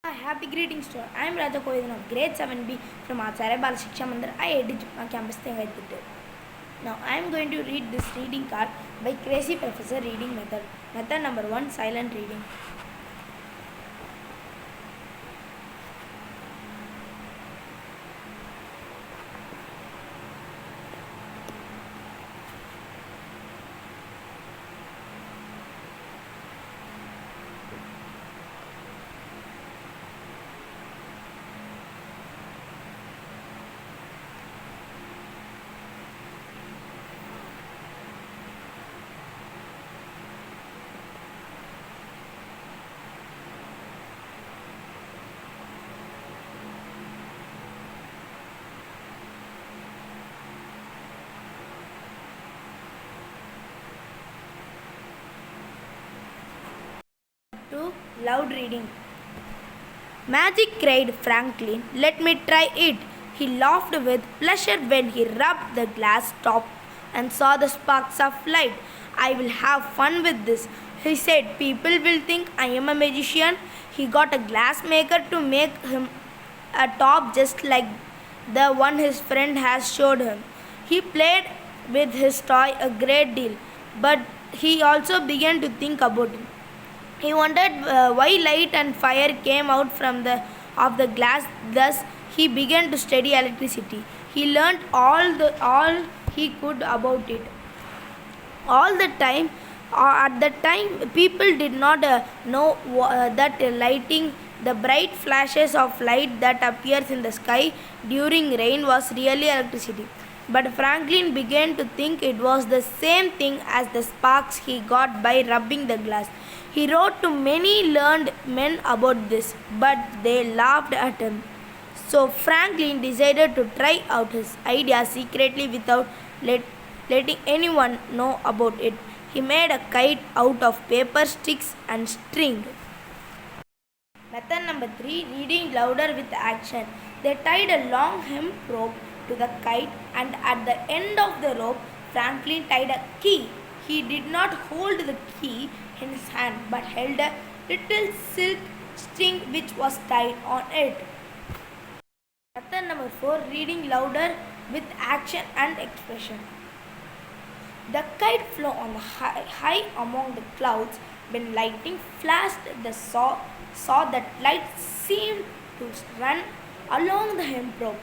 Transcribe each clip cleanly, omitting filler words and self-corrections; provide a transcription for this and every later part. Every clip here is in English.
Happy greetings to all. I am Rajeswari of grade 7B from ACHARIYA BALA MANDIR, IIT JIPMER campus Thengaithittu. Now I am going to read this reading card by Crazy Professor Reading Method. Method number 1, silent reading. To loud reading. Magic, cried Franklin. Let me try it. He laughed with pleasure when he rubbed the glass top and saw the sparks of light. I will have fun with this, he said. People will think I am a magician. He got a glass maker to make him a top just like the one his friend has showed him. He played with his toy a great deal, but he also began to think about it. He wondered why light and fire came out of the glass. Thus, he began to study electricity. He learned all he could about it. All the time, at the time, people did not know that lighting the bright flashes of light that appears in the sky during rain was really electricity. But Franklin began to think it was the same thing as the sparks he got by rubbing the glass. He wrote to many learned men about this, but they laughed at him. So Franklin decided to try out his idea secretly without letting anyone know about it. He made a kite out of paper, sticks, and string. Method number 3, reading louder with action. They tied a long hemp rope to the kite, and at the end of the rope, Franklin tied a key. He did not hold the key in his hand, but held a little silk string which was tied on it. Method number 4, reading louder with action and expression. The kite flew on high among the clouds. When lightning flashed, they saw that light seemed to run along the hemp rope.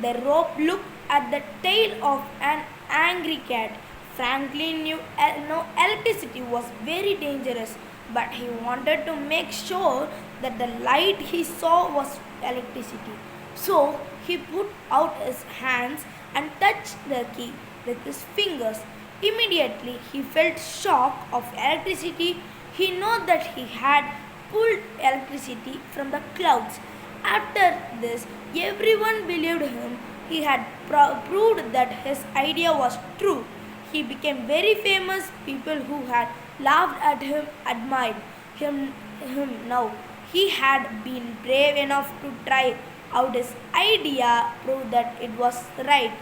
The rope looked at the tail of an angry cat. Franklin knew no electricity was very dangerous, but he wanted to make sure that the light he saw was electricity. So he put out his hands and touched the key with his fingers. Immediately he felt shock of electricity. He knew that he had pulled electricity from the clouds. After this, everyone believed him. He had proved that his idea was true. He became very famous. People who had laughed at him admired him now. He had been brave enough to try out his idea, proved that it was right.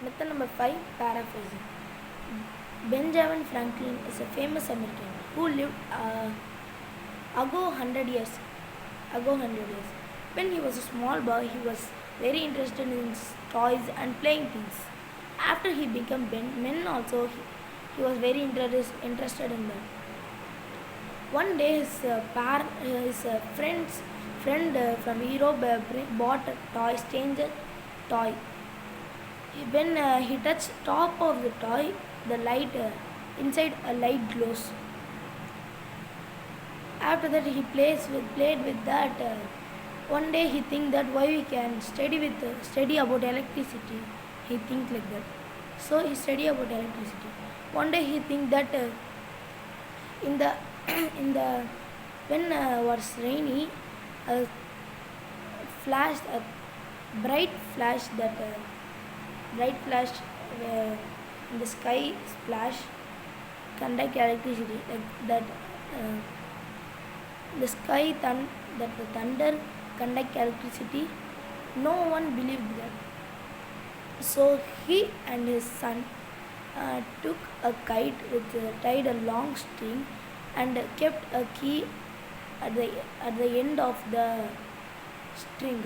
Method number 5, paraphrasing. Benjamin Franklin is a famous American who lived ago 100 years. When he was a small boy, he was very interested in toys and playing things. After he became men also, he was very interested in that. One day, his friend from Europe bought a strange toy. When he touched top of the toy, the light inside a light glows. After that, he played with that. One day he think that why we can study about electricity. He think like that. So he study about electricity. One day he think that in the in the when was rainy, a bright flash in the sky splash conduct electricity like that. The thunder conduct electricity. No one believed that. So he and his son took a kite with tied a long string and kept a key at the end of the string.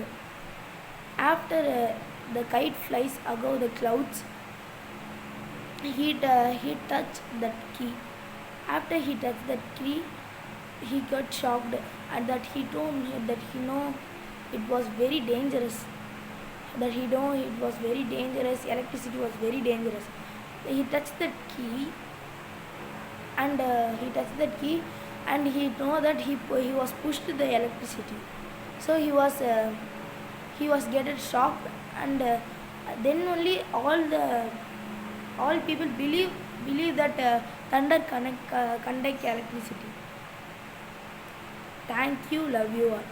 After the kite flies above the clouds, he touched that key. After he touched that key, he got shocked, and that he told me that it was very dangerous. That he know it was very dangerous. Electricity was very dangerous. He touched that key, and he know that he was pushed to the electricity. So he was getting shocked, and then only all people believe that thunder conduct electricity. Thank you. Love you all.